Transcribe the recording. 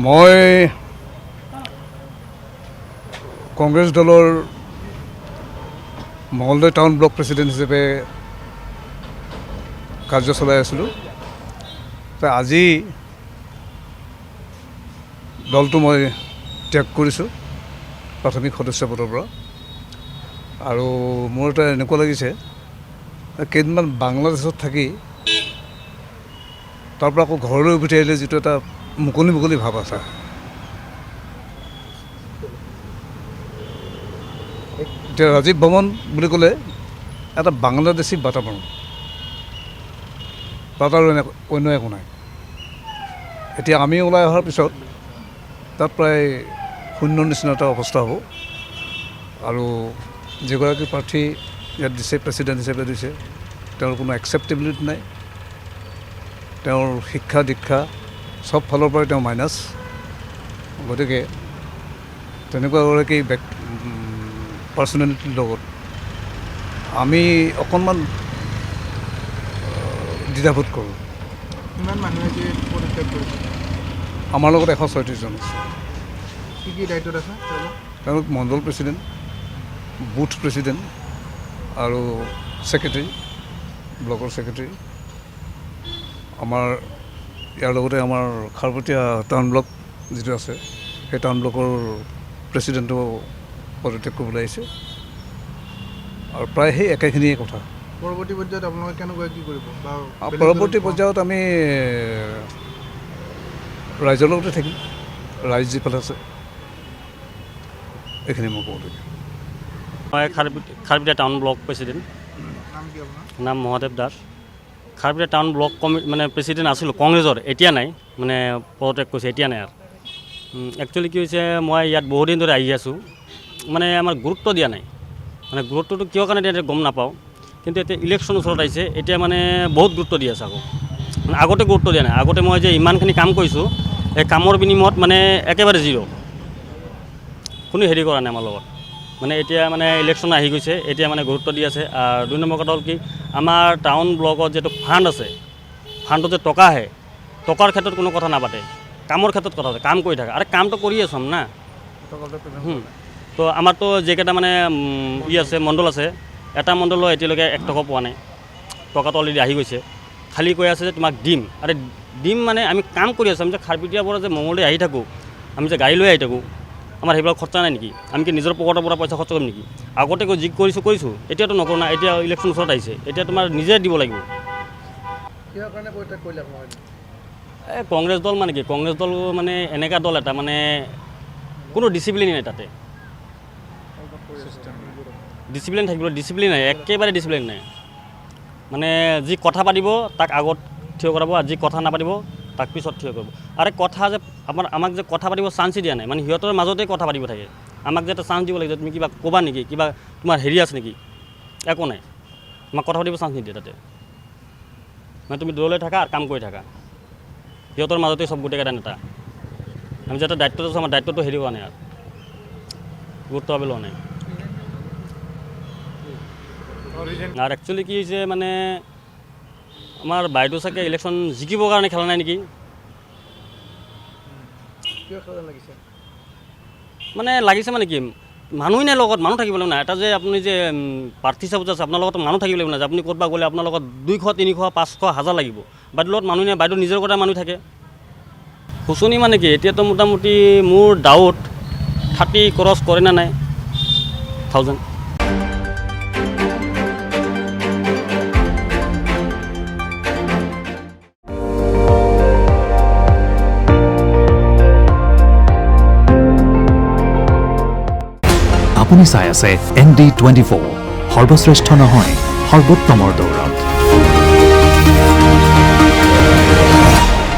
মই কংগ্ৰেছ দলৰ Mangaldai town block president হিচাপে কাৰ্য চলাই আছিলোঁ। আজি দলটো মই ত্যাগ কৰিছোঁ প্ৰাথমিক সদস্য পদৰ পৰা। আৰু মোৰ এটা এনেকুৱা লাগিছে কেইদিনমান বাংলাদেশত থাকি তাৰ পৰা আকৌ ঘৰলৈ উভতি আহিলে যিটো এটা মুকলি মুকলি ভাৱ আছে, এতিয়া ৰাজীৱ ভৱন বুলি ক'লে এটা বাংলাদেশী বাতাবৰণ, তাত আৰু অন্য একো নাই। এতিয়া আমি ওলাই অহাৰ পিছত তাত প্ৰায় শূন্যৰ নিচিনা এটা অৱস্থা হ'ব। আৰু যিগৰাকী প্ৰাৰ্থী ইয়াত দিছে, প্ৰেচিডেণ্ট হিচাপে দিছে, তেওঁৰ কোনো একচেপ্টেবিলিটি নাই। তেওঁৰ শিক্ষা দীক্ষা চব ফালৰ পৰাই তেওঁ মাইনাছ। গতিকে তেনেকুৱা এগৰাকী পাৰ্চনেলিটিৰ লগত আমি অকণমান দ্বিধাবোধ কৰোঁ। কিমান মানুহে যে পদত্যাগ কৰিছে? আমাৰ লগত 136 জন আছে। কি কি দায়িত্বত আছে তেওঁলোক? মণ্ডল প্ৰেচিডেণ্ট, বুথ প্ৰেচিডেণ্ট আৰু ছেক্ৰেটাৰী, ব্লকৰ ছেক্ৰেটাৰী। আমাৰ ইয়াৰ লগতে আমাৰ খাৰপতীয়া টাউন ব্লক যিটো আছে, সেই টাউন ব্লকৰ প্ৰেচিডেণ্টো পদত্যাগ কৰিবলৈ আহিছে। আৰু প্ৰায় সেই একেখিনিয়ে কথা। পৰৱৰ্তী পৰ্যায়ত আপোনালোকে কেনেকুৱা কি কৰিব? পৰৱৰ্তী পৰ্যায়ত আমি ৰাইজৰ লগতে থাকিম, ৰাইজ যিফালে আছে এইখিনি মই ক'বলগীয়া। মই খাৰপতীয়া টাউন ব্লক প্ৰেচিডেণ্ট। নাম কি আপোনাৰ? নাম মহাদেৱ দাস। খাৰপতীয়া টাউন ব্লক মানে প্ৰেচিডেণ্ট আছিলোঁ কংগ্ৰেছৰ, এতিয়া নাই, মানে পদত্যাগ কৰিছে, এতিয়া নাই। আৰু একচুৱেলি কি হৈছে, মই ইয়াত বহুদিন ধৰি আহি আছোঁ, মানে আমাৰ গুৰুত্ব দিয়া নাই। মানে গুৰুত্বটো কিয় কাৰণে দিয়া গম নাপাওঁ, কিন্তু এতিয়া ইলেকশ্যন ওচৰত আহিছে, এতিয়া মানে বহুত গুৰুত্ব দি আছে আকৌ। মানে আগতে গুৰুত্ব দিয়া নাই। আগতে মই যে ইমানখিনি কাম কৰিছোঁ, এই কামৰ বিনিময়ত মানে একেবাৰে জিৰ', কোনো হেৰি কৰা নাই আমাৰ লগত। মানে এতিয়া মানে ইলেকশ্যন আহি গৈছে, এতিয়া মানে গুৰুত্ব দি আছে। আৰু 2 নম্বৰ কথা হ'ল কি, আমাৰ টাউন ব্লকত যিটো ফাণ্ড আছে, ফাণ্ডত যে টকা আহে, টকাৰ ক্ষেত্ৰত কোনো কথা নাপাতে, কামৰ ক্ষেত্ৰত কথা আছে। কাম কৰি থাকে, আৰে কামটো কৰি আছোঁ না। তো আমাৰতো যিকেইটা মানে আছে মণ্ডল আছে, এটা মণ্ডলো এতিয়ালৈকে 1 টকা পোৱা নাই। টকাটো অলৰেডি আহি গৈছে, খালী কৈ আছে যে তোমাক দিম। আৰে দিম মানে আমি কাম কৰি আছোঁ। আমি যে খাৰপতীয়াৰ পৰা যে মঙলদৈ আহি থাকোঁ, আমি যে গাড়ী লৈ আহি থাকোঁ, আমাৰ সেইবিলাক খৰচা নাই নেকি? আমি কি নিজৰ পকেটৰ পৰা পইচা খৰচ কৰিম নেকি? আগতে যি কৰিছোঁ, এতিয়াতো নকৰোঁ না। এতিয়া ইলেকশ্যন ওচৰত আহিছে, এতিয়া তোমাৰ নিজে দিব লাগিব। কিহৰ কাৰণে পদত্যাগ কৰিলে আপোনালোকে? এই কংগ্ৰেছ দল মানে কি, কংগ্ৰেছ দল মানে এনেকুৱা দল এটা, মানে কোনো ডিচিপ্লিন নাই তাতে। ডিচিপ্লিন থাকিব, ডিচিপ্লিন নাই, একেবাৰে ডিচিপ্লিন নাই। মানে যি কথা পাতিব তাক আগত থিয় কৰাব, আৰু যি কথা নাপাতিব তাক পিছত থিয় কৰিব। আৰে কথা যে আমাক যে কথা পাতিব চান্সই দিয়া নাই। মানে সিহঁতৰ মাজতে কথা পাতিব থাকে, আমাক যে এটা চান্স দিব লাগে, তুমি কিবা ক'বা নেকি, কিবা তোমাৰ হেৰি আছে নেকি? একো নাই, আমাক কথা পাতিব চান্স নিদিয়ে তাতে। মানে তুমি দূৰলৈ থাকা আৰু কাম কৰি থাকা, সিহঁতৰ মাজতে চব গোটেইকেইটা নেতা। আমি যাতে দায়িত্বটো আছোঁ, আমাৰ দায়িত্বটো হেৰি হোৱা নাই, আৰু গুৰুত্ব ভাৱে লোৱা নাই। আৰু একচুৱেলি কি হৈছে, মানে আমাৰ বাইদেউ চাগে ইলেকশ্যন জিকিবৰ কাৰণে খেলা নাই নেকি? মানে লাগিছে মানে কি, মানুহেই নাই লগত, মানুহ থাকিব লাগিব না। এটা যে আপুনি যে প্ৰাৰ্থী হিচাপত আছে, আপোনাৰ লগত মানুহ থাকিব লাগিব না। যে আপুনি ক'ৰবাত গ'লে আপোনাৰ লগত 200, 300, 500, 1000 লাগিব। বাইদেউৰ লগত মানুহ নাই, বাইদেউ নিজৰ কথা মানুহ থাকে। শুচনি মানে কি, এতিয়াতো মোটামুটি মোৰ ডাউট 30 ক্ৰছ কৰে না নাই 1000। আপুনি চাই আছে ND24, সৰ্বশ্ৰেষ্ঠ নহয়, সৰ্বোত্তমৰ দৌৰত।